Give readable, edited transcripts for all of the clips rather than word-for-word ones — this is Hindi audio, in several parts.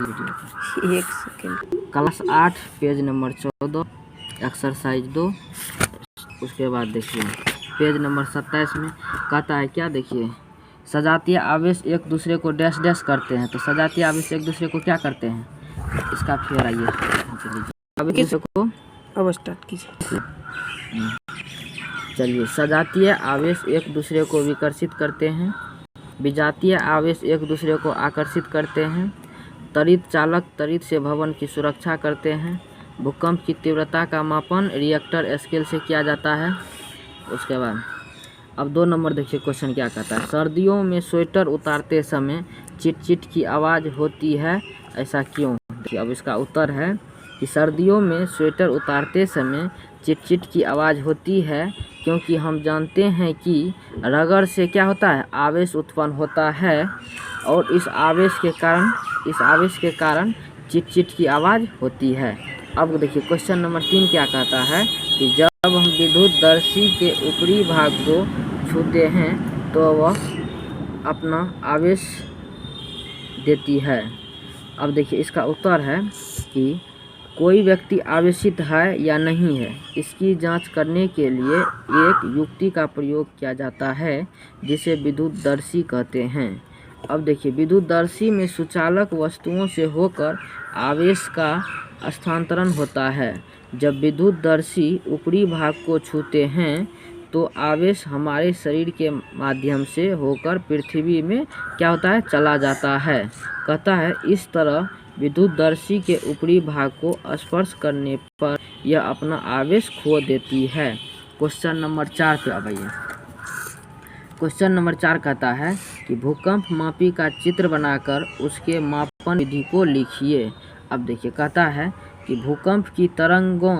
एक second. Class 8 page number 14 exercise 2। उसके बाद देखिए पेज नंबर 27 में कहता है क्या, देखिए सजातीय आवेश एक दूसरे को डैश डैश करते हैं। तो सजातीय आवेश एक दूसरे को क्या करते हैं, इसका फिर आइए अब एक दूसरे को अब स्टार्ट कीजिए। चलिए, सजातीय आवेश एक दूसरे को विकर्षित करते हैं, विजातीय आवेश एक दूसरे को आकर्षित करते हैं, त्वरित चालक त्वरित से भवन की सुरक्षा करते हैं, भूकंप की तीव्रता का मापन रिएक्टर स्केल से किया जाता है। उसके बाद अब 2 नंबर देखिए क्वेश्चन क्या कहता है, सर्दियों में स्वेटर उतारते समय चिट चिट की आवाज़ होती है, ऐसा क्यों। देखिए अब इसका उत्तर है कि सर्दियों में स्वेटर उतारते समय चिट चिट की आवाज़ होती है क्योंकि हम जानते हैं कि रगड़ से क्या होता है, आवेश उत्पन्न होता है और इस आवेश के कारण चिट चिट की आवाज़ होती है। अब देखिए क्वेश्चन नंबर 3 क्या कहता है कि जब हम विद्युतदर्शी के ऊपरी भाग को छूते हैं तो वह अपना आवेश देती है। अब देखिए इसका उत्तर है कि कोई व्यक्ति आवेशित है या नहीं है, इसकी जांच करने के लिए एक युक्ति का प्रयोग किया जाता है जिसे विद्युतदर्शी कहते हैं। अब देखिए विद्युतदर्शी में सुचालक वस्तुओं से होकर आवेश का स्थानांतरण होता है। जब विद्युतदर्शी ऊपरी भाग को छूते हैं तो आवेश हमारे शरीर के माध्यम से होकर पृथ्वी में क्या होता है, चला जाता है। कहता है इस तरह विद्युतदर्शी के ऊपरी भाग को स्पर्श करने पर यह अपना आवेश खो देती है। क्वेश्चन नंबर 4 पे अब आइए। क्वेश्चन नंबर 4 कहता है कि भूकंप मापी का चित्र बनाकर उसके मापन विधि को लिखिए। अब देखिए कहता है कि भूकंप की तरंगों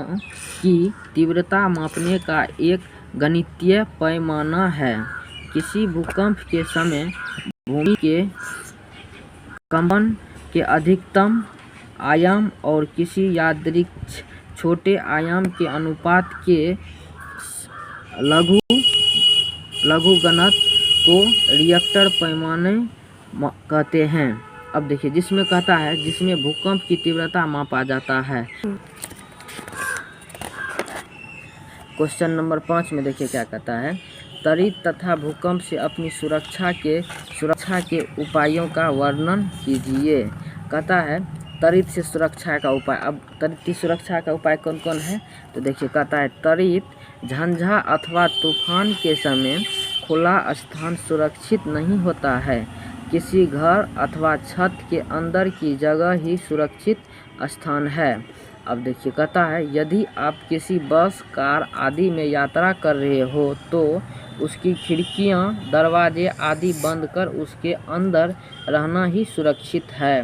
की तीव्रता मापने का एक गणितीय पैमाना है। किसी भूकंप के समय भूमि के कंपन के अधिकतम आयाम और किसी यादृच्छिक छोटे आयाम के अनुपात के लघुगणक को रिएक्टर पैमाने कहते हैं। अब देखिए जिसमें कहता है जिसमें भूकंप की तीव्रता मापा जाता है। क्वेश्चन नंबर 5 में देखिए क्या कहता है, त्वरित तथा भूकंप से अपनी सुरक्षा के उपायों का वर्णन कीजिए। कहता है त्वरित से सुरक्षा का उपाय। अब त्वरित की सुरक्षा का उपाय कौन कौन है, तो देखिए कहता है त्वरित झंझा अथवा तूफान के समय खुला स्थान सुरक्षित नहीं होता है। किसी घर अथवा छत के अंदर की जगह ही सुरक्षित स्थान है। अब देखिए कहता है यदि आप किसी बस कार आदि में यात्रा कर रहे हो तो उसकी खिड़कियां दरवाजे आदि बंद कर उसके अंदर रहना ही सुरक्षित है।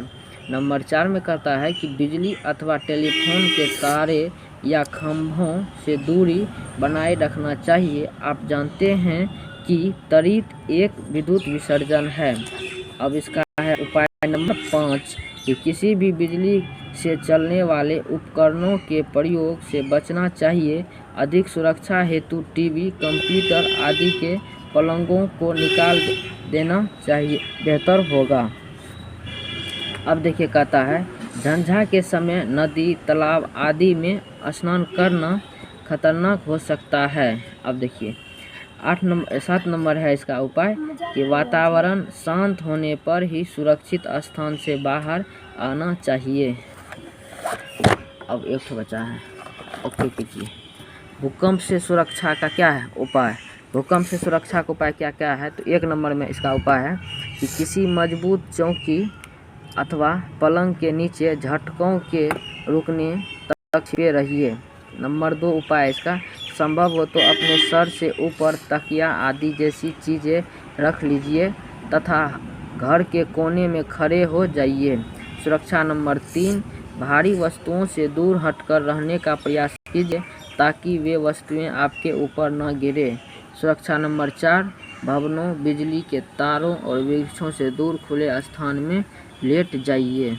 नंबर 4 में कहता है कि बिजली अथवा टेलीफोन के तारे या खंभों से दूरी बनाए रखना चाहिए। आप जानते हैं कि त्वरित एक विद्युत विसर्जन है। अब इसका है उपाय नंबर 5 कि किसी भी बिजली से चलने वाले उपकरणों के प्रयोग से बचना चाहिए। अधिक सुरक्षा हेतु टीवी, कंप्यूटर आदि के पलंगों को निकाल देना चाहिए, बेहतर होगा। अब देखिए कहता है झंझा के समय नदी, तालाब आदि में स्नान करना खतरनाक हो सकता है। अब देखिए 7 नंबर है इसका उपाय कि वातावरण शांत होने पर ही सुरक्षित स्थान से बाहर आना चाहिए। अब एक तो बचा है, ओके कीजिए। भूकंप से सुरक्षा का क्या है उपाय, भूकंप से सुरक्षा का उपाय क्या क्या है, तो 1 नंबर में इसका उपाय है कि किसी मजबूत चौकी अथवा पलंग के नीचे झटकों के रुकने तक छिपे रहिए। नंबर 2 उपाय इसका, संभव हो तो अपने सर से ऊपर तकिया आदि जैसी चीज़ें रख लीजिए तथा घर के कोने में खड़े हो जाइए। सुरक्षा नंबर 3, भारी वस्तुओं से दूर हटकर रहने का प्रयास कीजिए ताकि वे वस्तुएं आपके ऊपर न गिरे। सुरक्षा नंबर 4, भवनों, बिजली के तारों और वृक्षों से दूर खुले स्थान में लेट जाइए।